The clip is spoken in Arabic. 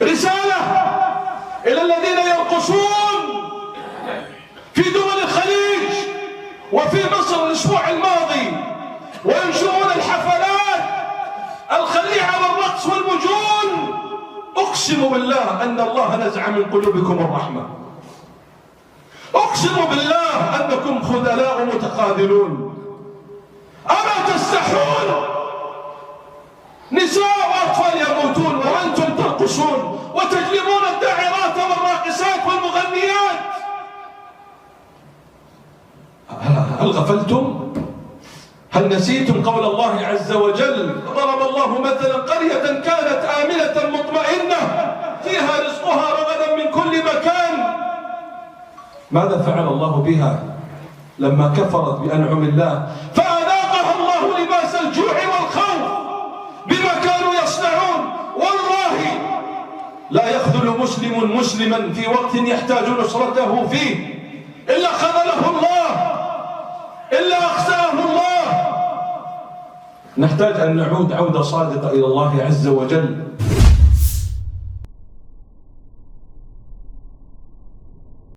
رسالة إلى الذين يرقصون في دول الخليج وفي مصر الأسبوع الماضي وينشرون الحفلات الخليعة والرقص والمجون. أقسم بالله أن الله نزع من قلوبكم الرحمة. أقسم بالله أنكم خذلاء متخاذلون. أما تستحون؟ نساء وأطفال يموتون وأنتم ترقصون وتجلبون الداعرات والراقصات والمغنيات. هل غفلتم؟ هل نسيتم قول الله عز وجل؟ ضرب الله مثلا قرية كانت آمنة مطمئنة فيها رزقها رغدا من كل مكان. ماذا فعل الله بها لما كفرت بأنعم الله؟ فأذاقها الله لباس الجوع والخوف بما كانوا يصنعون. والله لا يخذل مسلم مسلما في وقت يحتاج نصرته فيه إلا خذله الله، إلا أخزاه الله. نحتاج أن نعود عودة صادقة إلى الله عز وجل.